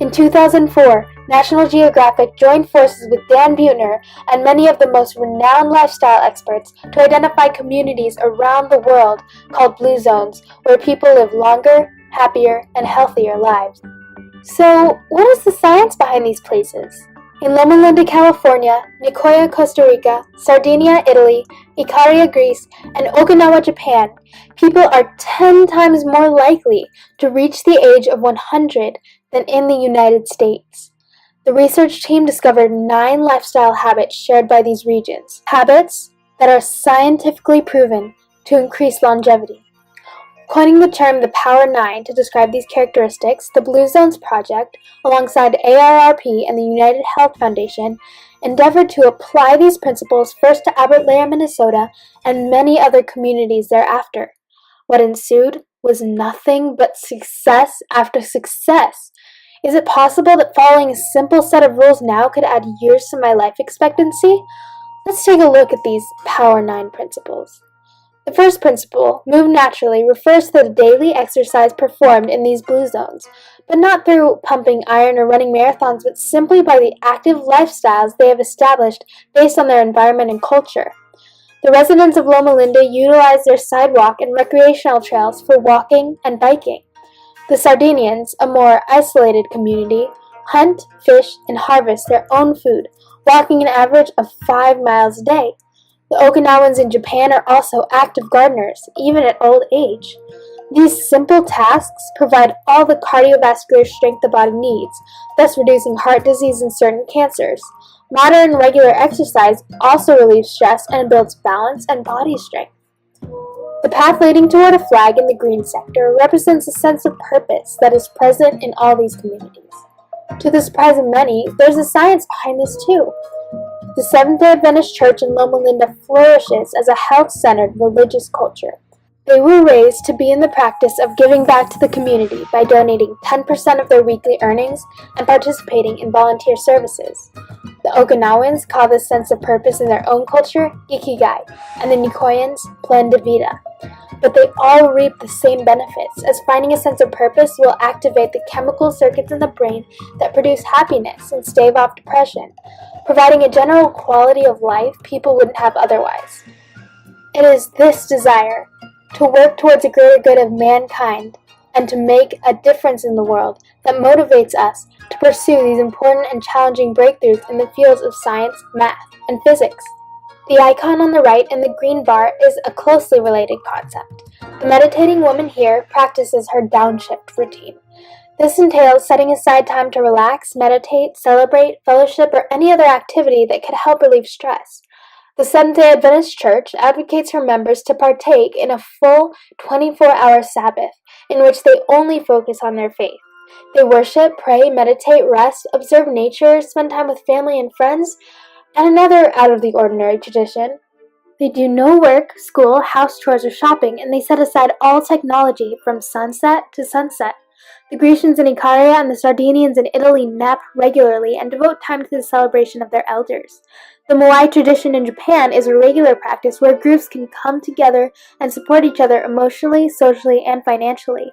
In 2004, National Geographic joined forces with Dan Buettner and many of the most renowned lifestyle experts to identify communities around the world called Blue Zones, where people live longer, happier, and healthier lives. So, what is the science behind these places? In Loma Linda, California, Nicoya, Costa Rica, Sardinia, Italy, Ikaria, Greece, and Okinawa, Japan, people are 10 times more likely to reach the age of 100 than in the United States. The research team discovered 9 lifestyle habits shared by these regions, habits that are scientifically proven to increase longevity. Coining the term the Power 9 to describe these characteristics, the Blue Zones Project, alongside AARP and the United Health Foundation, endeavored to apply these principles first to Albert Lea, Minnesota, and many other communities thereafter. What ensued was nothing but success after success. Is it possible that following a simple set of rules now could add years to my life expectancy? Let's take a look at these Power 9 principles. The first principle, move naturally, refers to the daily exercise performed in these blue zones, but not through pumping iron or running marathons, but simply by the active lifestyles they have established based on their environment and culture. The residents of Loma Linda utilize their sidewalk and recreational trails for walking and biking. The Sardinians, a more isolated community, hunt, fish, and harvest their own food, walking an average of 5 miles a day. The Okinawans in Japan are also active gardeners, even at old age. These simple tasks provide all the cardiovascular strength the body needs, thus reducing heart disease and certain cancers. Moderate regular exercise also relieves stress and builds balance and body strength. The path leading toward a flag in the green sector represents a sense of purpose that is present in all these communities. To the surprise of many, there's a science behind this too. The Seventh-day Adventist Church in Loma Linda flourishes as a health-centered religious culture. They were raised to be in the practice of giving back to the community by donating 10% of their weekly earnings and participating in volunteer services. The Okinawans call this sense of purpose in their own culture Ikigai, and the Nicoyans Plan de Vida. But they all reap the same benefits, as finding a sense of purpose will activate the chemical circuits in the brain that produce happiness and stave off depression, providing a general quality of life people wouldn't have otherwise. It is this desire to work towards a greater good of mankind and to make a difference in the world that motivates us to pursue these important and challenging breakthroughs in the fields of science, math, and physics. The icon on the right in the green bar is a closely related concept. The meditating woman here practices her downshift routine. This entails setting aside time to relax, meditate, celebrate, fellowship, or any other activity that could help relieve stress. The Seventh-day Adventist Church advocates for members to partake in a full 24-hour Sabbath, in which they only focus on their faith. They worship, pray, meditate, rest, observe nature, spend time with family and friends, and another out-of-the-ordinary tradition. They do no work, school, house chores, or shopping, and they set aside all technology from sunset to sunset. The Grecians in Ikaria and the Sardinians in Italy nap regularly and devote time to the celebration of their elders. The Moai tradition in Japan is a regular practice where groups can come together and support each other emotionally, socially, and financially.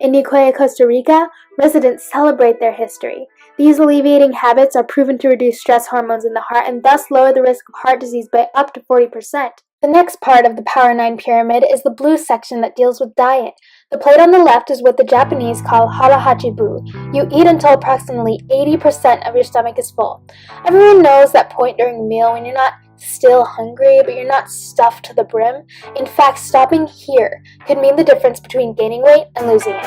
In Nicoya, Costa Rica, residents celebrate their history. These alleviating habits are proven to reduce stress hormones in the heart and thus lower the risk of heart disease by up to 40%. The next part of the Power 9 pyramid is the blue section that deals with diet. The plate on the left is what the Japanese call harahachibu. You eat until approximately 80% of your stomach is full. Everyone knows that point during a meal when you're not still hungry, but you're not stuffed to the brim. In fact, stopping here could mean the difference between gaining weight and losing it.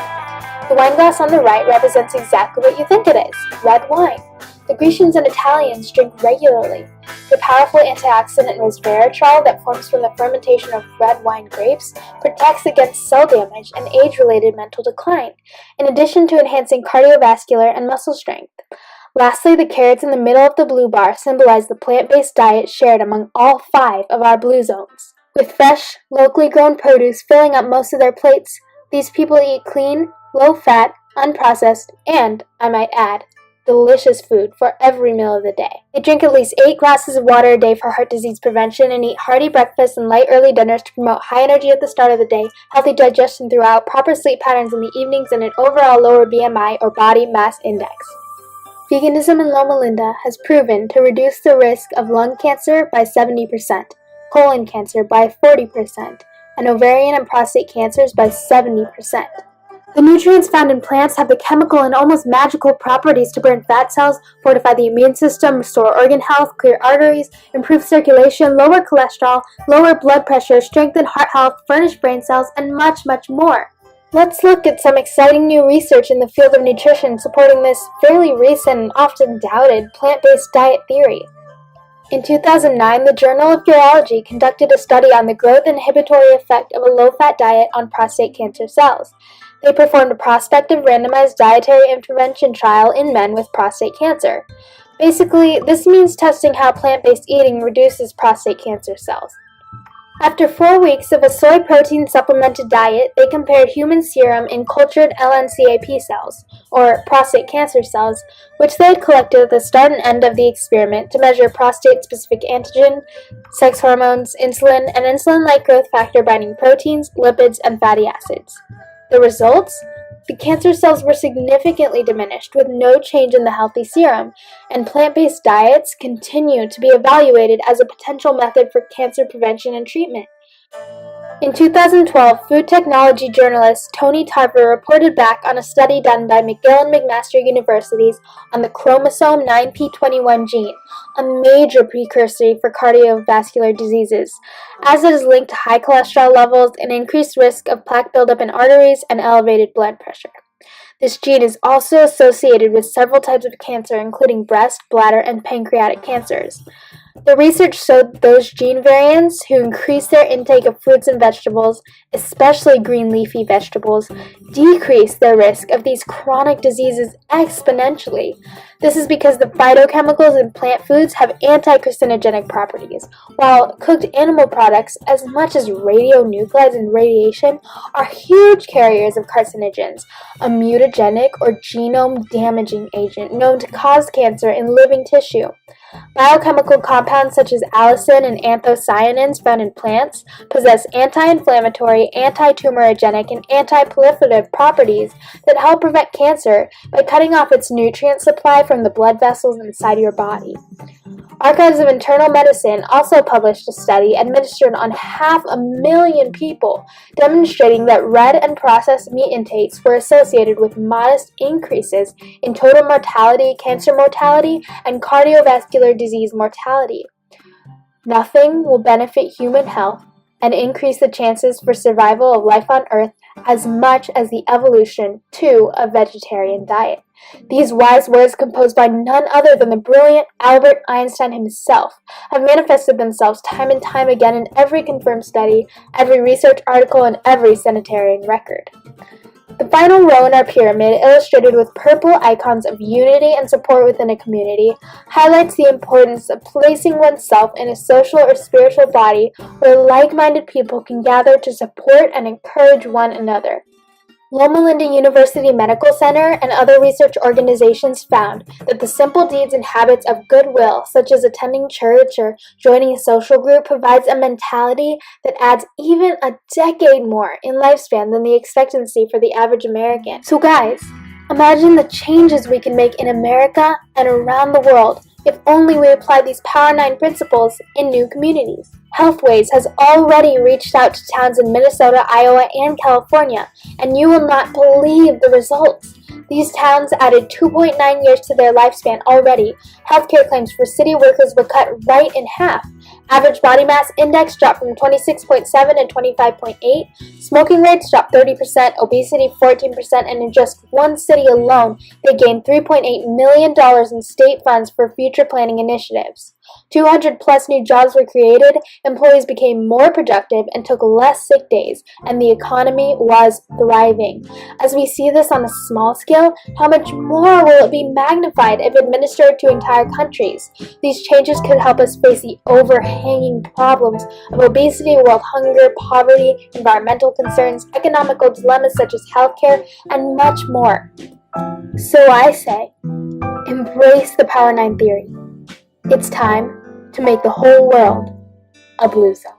The wine glass on the right represents exactly what you think it is, red wine. The Grecians and Italians drink regularly. The powerful antioxidant resveratrol that forms from the fermentation of red wine grapes protects against cell damage and age-related mental decline, in addition to enhancing cardiovascular and muscle strength. Lastly, the carrots in the middle of the blue bar symbolize the plant-based diet shared among all 5 of our blue zones. With fresh, locally grown produce filling up most of their plates, these people eat clean, low-fat, unprocessed, and, I might add, delicious food for every meal of the day. They drink at least 8 glasses of water a day for heart disease prevention and eat hearty breakfasts and light early dinners to promote high energy at the start of the day, healthy digestion throughout, proper sleep patterns in the evenings, and an overall lower BMI or body mass index. Veganism in Loma Linda has proven to reduce the risk of lung cancer by 70%, colon cancer by 40%, and ovarian and prostate cancers by 70%. The nutrients found in plants have the chemical and almost magical properties to burn fat cells, fortify the immune system, restore organ health, clear arteries, improve circulation, lower cholesterol, lower blood pressure, strengthen heart health, furnish brain cells, and much, much more. Let's look at some exciting new research in the field of nutrition supporting this fairly recent and often doubted plant-based diet theory. In 2009, the Journal of Urology conducted a study on the growth inhibitory effect of a low-fat diet on prostate cancer cells. They performed a prospective randomized dietary intervention trial in men with prostate cancer. Basically, this means testing how plant-based eating reduces prostate cancer cells. After 4 weeks of a soy protein supplemented diet, they compared human serum in cultured LNCAP cells, or prostate cancer cells, which they had collected at the start and end of the experiment to measure prostate-specific antigen, sex hormones, insulin, and insulin-like growth factor binding proteins, lipids, and fatty acids. The results? The cancer cells were significantly diminished with no change in the healthy serum, and plant-based diets continue to be evaluated as a potential method for cancer prevention and treatment. In 2012, food technology journalist Tony Tarver reported back on a study done by McGill and McMaster Universities on the chromosome 9p21 gene, a major precursor for cardiovascular diseases, as it is linked to high cholesterol levels, an increased risk of plaque buildup in arteries, and elevated blood pressure. This gene is also associated with several types of cancer, including breast, bladder, and pancreatic cancers. The research showed those gene variants who increased their intake of fruits and vegetables, especially green leafy vegetables, decreased their risk of these chronic diseases exponentially. This is because the phytochemicals in plant foods have anti-carcinogenic properties, while cooked animal products, as much as radionuclides and radiation, are huge carriers of carcinogens, a mutagenic or genome-damaging agent known to cause cancer in living tissue. Biochemical compounds such as allicin and anthocyanins found in plants possess anti-inflammatory, anti-tumorigenic, and anti-proliferative properties that help prevent cancer by cutting off its nutrient supply from the blood vessels inside your body. Archives of Internal Medicine also published a study administered on 500,000 people, demonstrating that red and processed meat intakes were associated with modest increases in total mortality, cancer mortality, and cardiovascular disease mortality. Nothing will benefit human health and increase the chances for survival of life on Earth as much as the evolution to a vegetarian diet. These wise words, composed by none other than the brilliant Albert Einstein himself, have manifested themselves time and time again in every confirmed study, every research article, and every centenarian record. The final row in our pyramid, illustrated with purple icons of unity and support within a community, highlights the importance of placing oneself in a social or spiritual body where like-minded people can gather to support and encourage one another. Loma Linda University Medical Center and other research organizations found that the simple deeds and habits of goodwill, such as attending church or joining a social group, provides a mentality that adds even a decade more in lifespan than the expectancy for the average American. So guys, imagine the changes we can make in America and around the world if only we apply these Power 9 principles in new communities. Healthways has already reached out to towns in Minnesota, Iowa, and California, and you will not believe the results. These towns added 2.9 years to their lifespan already. Healthcare claims for city workers were cut right in half. Average body mass index dropped from 26.7 to 25.8. Smoking rates dropped 30%, obesity 14%, and in just one city alone, they gained $3.8 million in state funds for future planning initiatives. 200 plus new jobs were created, employees became more productive and took less sick days, and the economy was thriving. As we see this on a small scale, how much more will it be magnified if administered to entire countries? These changes could help us face the overhanging problems of obesity, world hunger, poverty, environmental concerns, economical dilemmas such as healthcare, and much more. So I say, embrace embrace the Power 9 theory. It's time to make the whole world a blue zone.